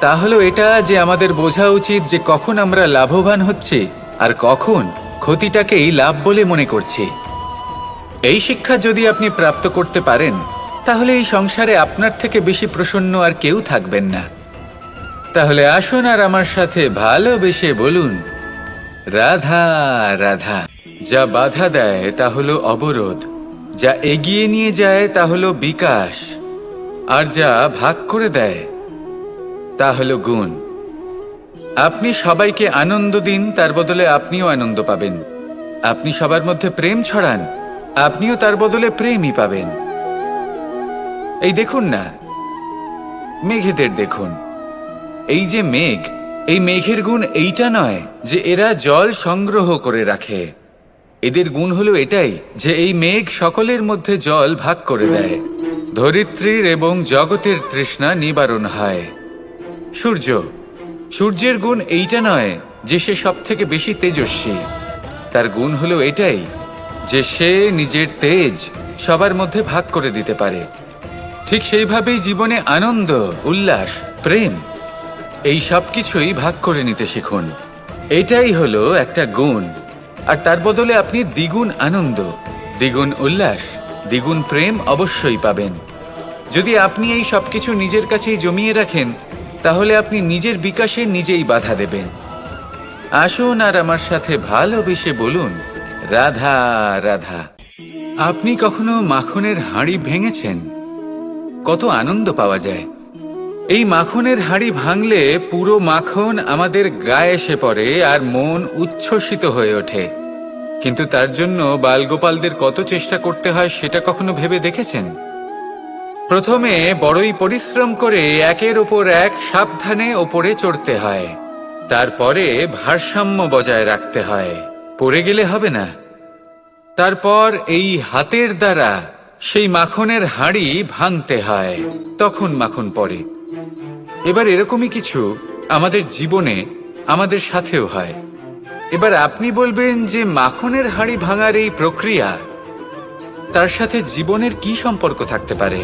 তা হলো এটা যে আমাদের বোঝা উচিত যে কখন আমরা লাভবান হচ্ছি আর কখন ক্ষতিটাকেই লাভ বলে মনে করছি। এই শিক্ষা যদি আপনি প্রাপ্ত করতে পারেন তাহলে এই সংসারে আপনার থেকে বেশি প্রসন্ন আর কেউ থাকবেন না। তাহলে আসুন আর আমার সাথে ভালোবেসে বলুন, রাধা রাধা। যা বাধা দেয় তা হলো অবরোধ, যা এগিয়ে নিয়ে যায় তা হলো বিকাশ, আর যা ভাগ করে দেয় তা হলো গুণ। আপনি সবাইকে আনন্দ দিন, তার বদলে আপনিও আনন্দ পাবেন। আপনি সবার মধ্যে প্রেম ছড়ান, আপনিও তার বদলে প্রেমই পাবেন। এই দেখুন না, মেঘেদের দেখুন। এই যে মেঘ, এই মেঘের গুণ এইটা নয় যে এরা জল সংগ্রহ করে রাখে। এদের গুণ হলো এটাই যে এই মেঘ সকলের মধ্যে জল ভাগ করে দেয়। ধরিত্রীর এবং জগতের তৃষ্ণা নিবারণ হয়। সূর্য, সূর্যের গুণ এইটা নয় যে সে সব থেকে বেশি তেজস্বী। তার গুণ হলো এটাই যে সে নিজের তেজ সবার মধ্যে ভাগ করে দিতে পারে। ঠিক সেইভাবেই জীবনে আনন্দ, উল্লাস, প্রেম এই সব কিছুই ভাগ করে নিতে শিখুন। এটাই হলো একটা গুণ। আর তার বদলে আপনি দ্বিগুণ আনন্দ, দ্বিগুণ উল্লাস, দ্বিগুণ প্রেম অবশ্যই পাবেন। যদি আপনি এই সব কিছু নিজের কাছেই জমিয়ে রাখেন, তাহলে আপনি নিজের বিকাশে নিজেই বাধা দেবেন। আসুন আর আমার সাথে ভালোবেসে বলুন, রাধা রাধা। আপনি কখনো মাখনের হাঁড়ি ভেঙেছেন? কত আনন্দ পাওয়া যায়। এই মাখনের হাঁড়ি ভাঙলে পুরো মাখন আমাদের গায়ে এসে পড়ে আর মন উচ্ছ্বসিত হয়ে ওঠে। কিন্তু তার জন্য বালগোপালদের কত চেষ্টা করতে হয় সেটা কখনো ভেবে দেখেছেন? প্রথমে বড়ই পরিশ্রম করে একের ওপর এক সাবধানে ওপরে চড়তে হয়। তারপরে ভারসাম্য বজায় রাখতে হয়, পড়ে গেলে হবে না। তারপর এই হাতের দ্বারা সেই মাখনের হাঁড়ি ভাঙতে হয়, তখন মাখন পড়ে। এবার এরকমই কিছু আমাদের জীবনে আমাদের সাথেও হয়। এবার আপনি বলবেন যে মাখনের হাঁড়ি ভাঙার এই প্রক্রিয়া, তার সাথে জীবনের কি সম্পর্ক থাকতে পারে?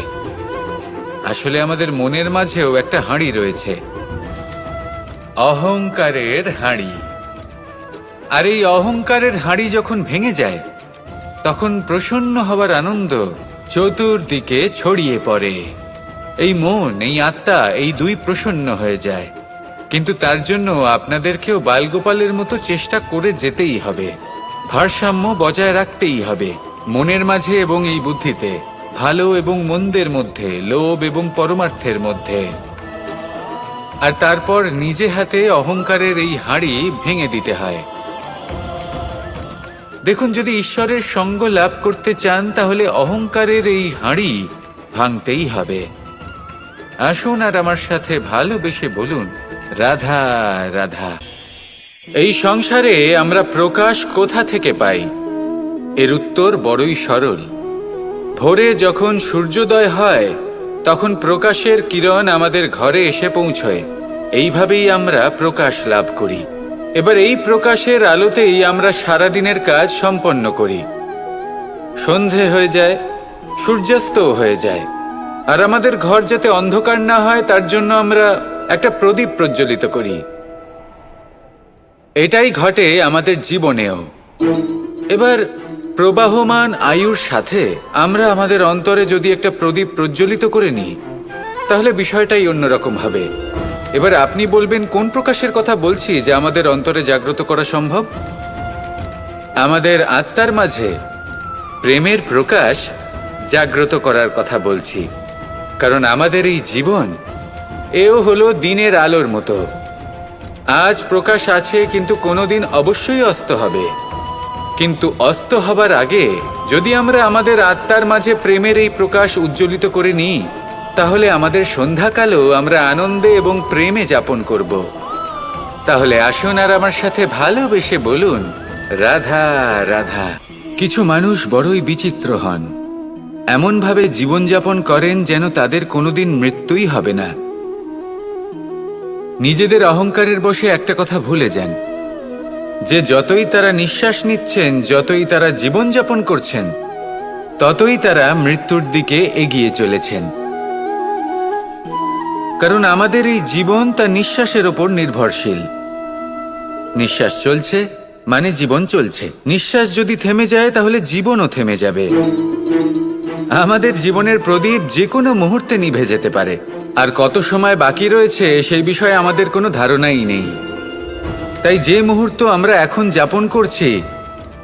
আসলে আমাদের মনের মাঝেও একটা হাঁড়ি রয়েছে, অহংকারের হাঁড়ি। আর এই অহংকারের হাঁড়ি যখন ভেঙে যায়, তখন প্রসন্ন হবার আনন্দ চতুর্দিকে ছড়িয়ে পড়ে। এই মন, এই আত্মা, এই দুই প্রসন্ন হয়ে যায়। কিন্তু তার জন্য আপনাদেরকেও বালগোপালের মতো চেষ্টা করে যেতেই হবে, ভারসাম্য বজায় রাখতেই হবে মনের মাঝে এবং এই বুদ্ধিতে, ভালো এবং মন্দের মধ্যে, লোভ এবং পরমার্থের মধ্যে। আর তারপর নিজে হাতে অহংকারের এই হাঁড়ি ভেঙে দিতে হয়। দেখুন, যদি ঈশ্বরের সঙ্গ লাভ করতে চান, তাহলে অহংকারের এই হাঁড়ি ভাঙতেই হবে। আসুন আর আমার সাথে ভালোবেসে বলুন, রাধা রাধা। এই সংসারে আমরা প্রকাশ কোথা থেকে পাই? এর উত্তর বড়ই সরল। ভোরে যখন সূর্যোদয় হয়, তখন প্রকাশের কিরণ আমাদের ঘরে এসে পৌঁছয়। এইভাবেই আমরা প্রকাশ লাভ করি। এবার এই প্রকাশের আলোতেই আমরা সারাদিনের কাজ সম্পন্ন করি। সন্ধে হয়ে যায়, সূর্যাস্তও হয়ে যায়। আর আমাদের ঘর যাতে অন্ধকার না হয়, তার জন্য আমরা একটা প্রদীপ প্রজ্বলিত করি। এটাই ঘটে আমাদের জীবনেও। এবার প্রবাহমান আয়ুর সাথে আমরা আমাদের অন্তরে যদি একটা প্রদীপ প্রজ্বলিত করে নিই, তাহলে বিষয়টাই অন্যরকম হবে। এবার আপনি বলবেন, কোন প্রকাশের কথা বলছি যে আমাদের অন্তরে জাগ্রত করা সম্ভব? আমাদের আত্মার মাঝে প্রেমের প্রকাশ জাগ্রত করার কথা বলছি। কারণ আমাদের এই জীবন, এও হলো দিনের আলোর মতো। আজ প্রকাশ আছে, কিন্তু কোনোদিন অবশ্যই অস্ত হবে। কিন্তু অস্ত হবার আগে যদি আমরা আমাদের আত্মার মাঝে প্রেমের এই প্রকাশ উজ্জ্বলিত করে নিই, তাহলে আমাদের সন্ধ্যাকালও আমরা আনন্দে এবং প্রেমে যাপন করব। তাহলে আসুন আর আমার সাথে ভালোবেসে বলুন, রাধা রাধা। কিছু মানুষ বড়ই বিচিত্র হন, এমনভাবে জীবনযাপন করেন যেন তাদের কোনোদিন মৃত্যুই হবে না। নিজেদের অহংকারের বশে একটা কথা ভুলে যান, যে যতই তারা নিঃশ্বাস নিচ্ছেন, যতই তারা জীবনযাপন করছেন, ততই তারা মৃত্যুর দিকে এগিয়ে চলেছেন। কারণ আমাদের এই জীবন তার নিঃশ্বাসের ওপর নির্ভরশীল। নিঃশ্বাস চলছে মানে জীবন চলছে। নিঃশ্বাস যদি থেমে যায়, তাহলে জীবনও থেমে যাবে। আমাদের জীবনের প্রদীপ যে কোনো মুহূর্তে নিভে যেতে পারে। আর কত সময় বাকি রয়েছে সেই বিষয়ে আমাদের কোনো ধারণাই নেই। তাই যে মুহূর্ত আমরা এখন যাপন করছি,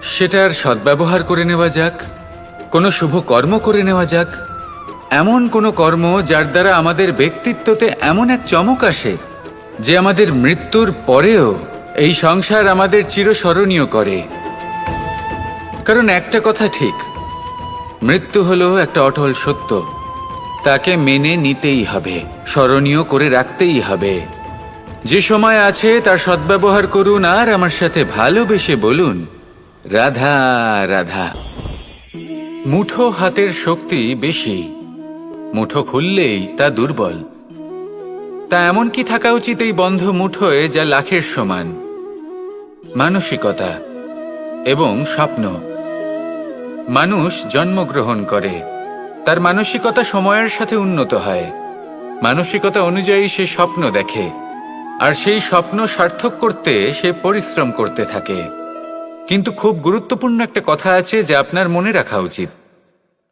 সেটার সদ্ব্যবহার করে নেওয়া যাক, কোনো শুভ কর্ম করে নেওয়া যাক। এমন কোনো কর্ম যার দ্বারা আমাদের ব্যক্তিত্বতে এমন এক চমক আসে যে আমাদের মৃত্যুর পরেও এই সংসার আমাদের চিরস্মরণীয় করে। কারণ একটা কথা ঠিক, মৃত্যু হলো একটা অটল সত্য। তাকে মেনে নিতেই হবে, স্মরণীয় করে রাখতেই হবে। যে সময় আছে তার সদ্ব্যবহার করুন আর আমার সাথে ভালোবেসে বলুন, রাধা রাধা। মুঠো হাতের শক্তি বেশি, মুঠো খুললেই তা দুর্বল। তা এমন কি থাকা উচিত এই বন্ধ মুঠোয় যা লাখের সমান? মানসিকতা। এবং স্বপ্ন। মানুষ জন্মগ্রহণ করে, তার মানসিকতা সময়ের সাথে উন্নত হয়, মানসিকতা অনুযায়ী সে স্বপ্ন দেখে, আর সেই স্বপ্ন সার্থক করতে সে পরিশ্রম করতে থাকে। কিন্তু খুব গুরুত্বপূর্ণ একটা কথা আছে যা আপনার মনে রাখা উচিত।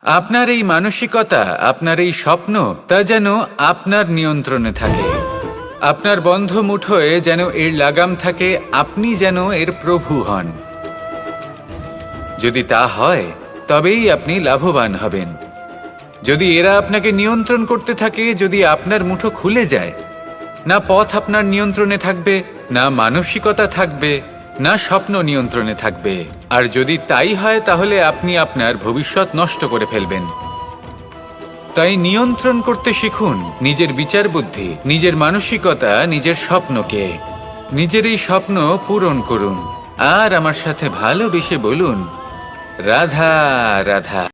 আপনার এই মানসিকতা, আপনার এই স্বপ্ন, তা যেন আপনার নিয়ন্ত্রণে থাকে। আপনার বন্ধ মুঠোয় যেন এর লাগাম থাকে, আপনি যেন এর প্রভু হন। যদি তা হয় তবেই আপনি লাভবান হবেন। যদি এরা আপনাকে নিয়ন্ত্রণ করতে থাকে, যদি আপনার মুঠো খুলে যায়, না পথ আপনার নিয়ন্ত্রণে থাকবে, না মানসিকতা থাকবে, না স্বপ্ন নিয়ন্ত্রণে থাকবে। আর যদি তাই হয় তাহলে আপনি আপনার ভবিষ্যৎ নষ্ট করে ফেলবেন। তাই নিয়ন্ত্রণ করতে শিখুন নিজের বিচার বুদ্ধি, নিজের মানসিকতা, নিজের স্বপ্নকে। নিজের এই স্বপ্ন পূরণ করুন আর আমার সাথে ভালোবেসে বলুন, রাধা রাধা।